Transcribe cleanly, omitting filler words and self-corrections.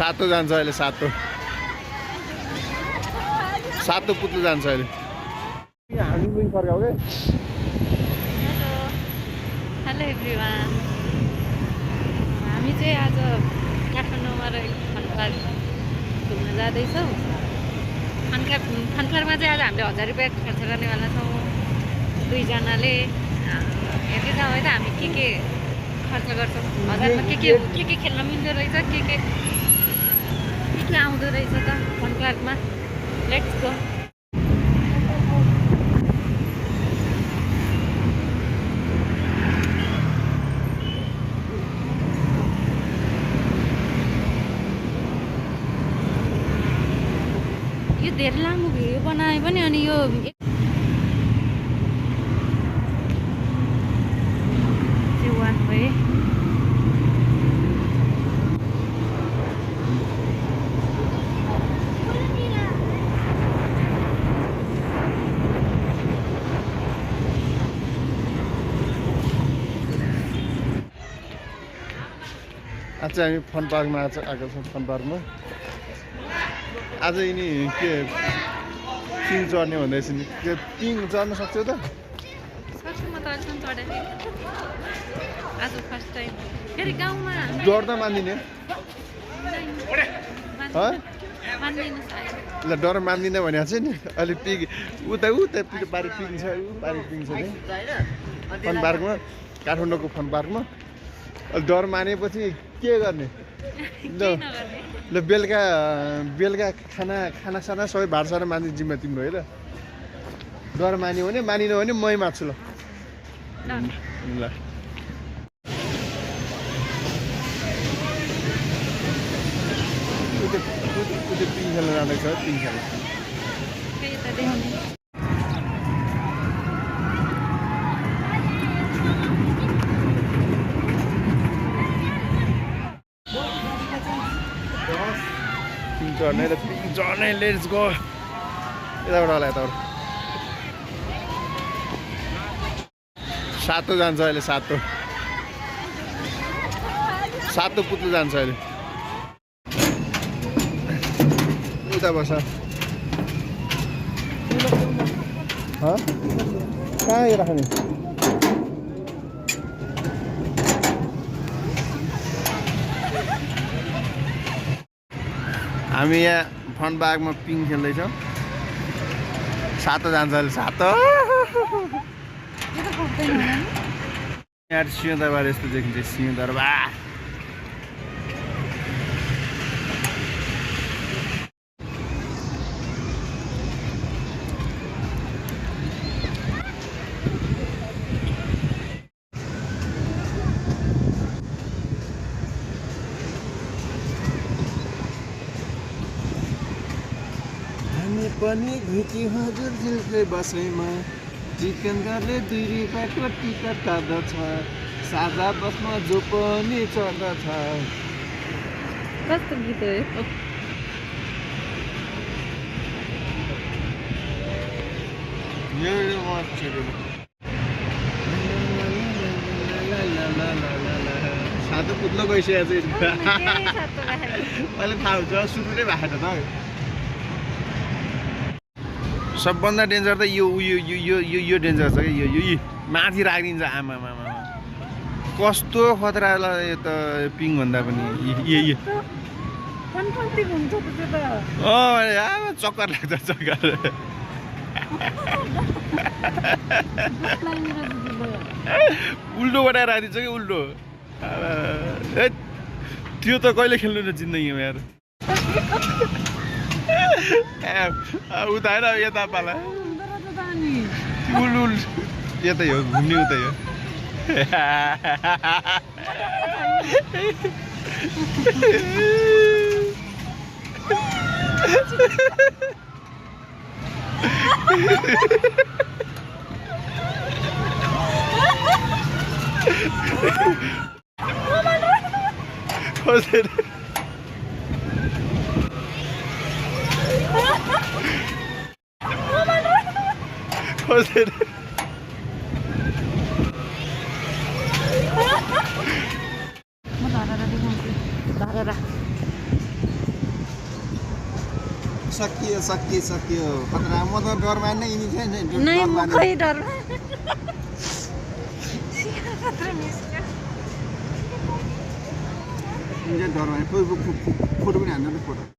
सातो जान्छ अहिले सातो पुत्लो जान्छ अहिले हामी पनि फर्काउ के हेलो एभ्रिवान हामी चाहिँ आज काठमाडौँमा फन पार्क घुम्न जाँदैछौँ फन पार्कमा चाहिँ आज हामीले 1000 रुपियाँ खर्च गर्नेवाला छौँ दुईजनाले हेर्दै जाउँ है त हामी के खर्च गर्छौँ 1000मा के खेल्न मिल्दो रहेछ के आउँदो रहेछ त फन पार्कमा लेट्स गो यो धेरै लामो भिडियो बनाए पनि अनि यो आज हामी फन पार्कमा आएको छौँ फन पार्कमा आज यिनी के पिङ चढ्ने भन्दैछ नि त्यो पिङ चढ्न सक्छौ त सक्छु म त अहिलेसम्म चढेको आज फर्स्ट टाइम फेरि गाउँमा डर त मान्दिने ल डर मान्दिनँ भनेको चाहिँ नि अलि पिङ उता पारि पिङ छ पारि पिङ छ नि फन पार्कमा काठमाडौँको फन पार्कमा डर मानेपछि के गर्ने ल बेलुका खाना सबै भाडसाना मान्ने जिम्मा तिम्रो है ल डर मान्यो भने मानिनँ भने मै माग्छु ल ल पिङ खेल्न जाँदैछ पिङ खेल्न चढ्ने लेट्स गो यताबाट होला यताबाट सातो जान्छ अहिले सातो पुत्लो जान्छ अहिले उता बस कहाँ राख्ने हामी यहाँ फन पार्कमा पिङ खेल्दैछौँ सातो जान्छ अहिले सातो यहाँ सिंहदरबार यस्तो देखिन्छ सिंहदरबार पनि घुइकी हजुर झिल्के बसैमा चिकनदारले 2 रुपियाँको टिकट काट्दछ साझा बसमा जो पनि चढ्दछ कस्तो गीत हो यो सातो पुत्लो गइसकेको चाहिँ अहिले थाहा हुन्छ सुरु नै भएको त सबभन्दा डेन्जर त यो डेन्जर छ कि यो माथि राखिदिन्छ आमा कस्तो खतरा यो त पिङ भन्दा पनि चक्कर लाग्छ चक्कर उल्टो बनाएर राखिदिन्छ कि उल्टो त्यो त कहिले खेल्नु न जिन्दगीमा यार उता होइन यता पाला उल यतै हो घुम्ने उतै हो सकियो खतरा म त डर मान्ने यिनी थिएँ नै डर म मान्ने खै डर खतरा निस्क्यो डर मान्ने फोटो पनि हान्नु फोटो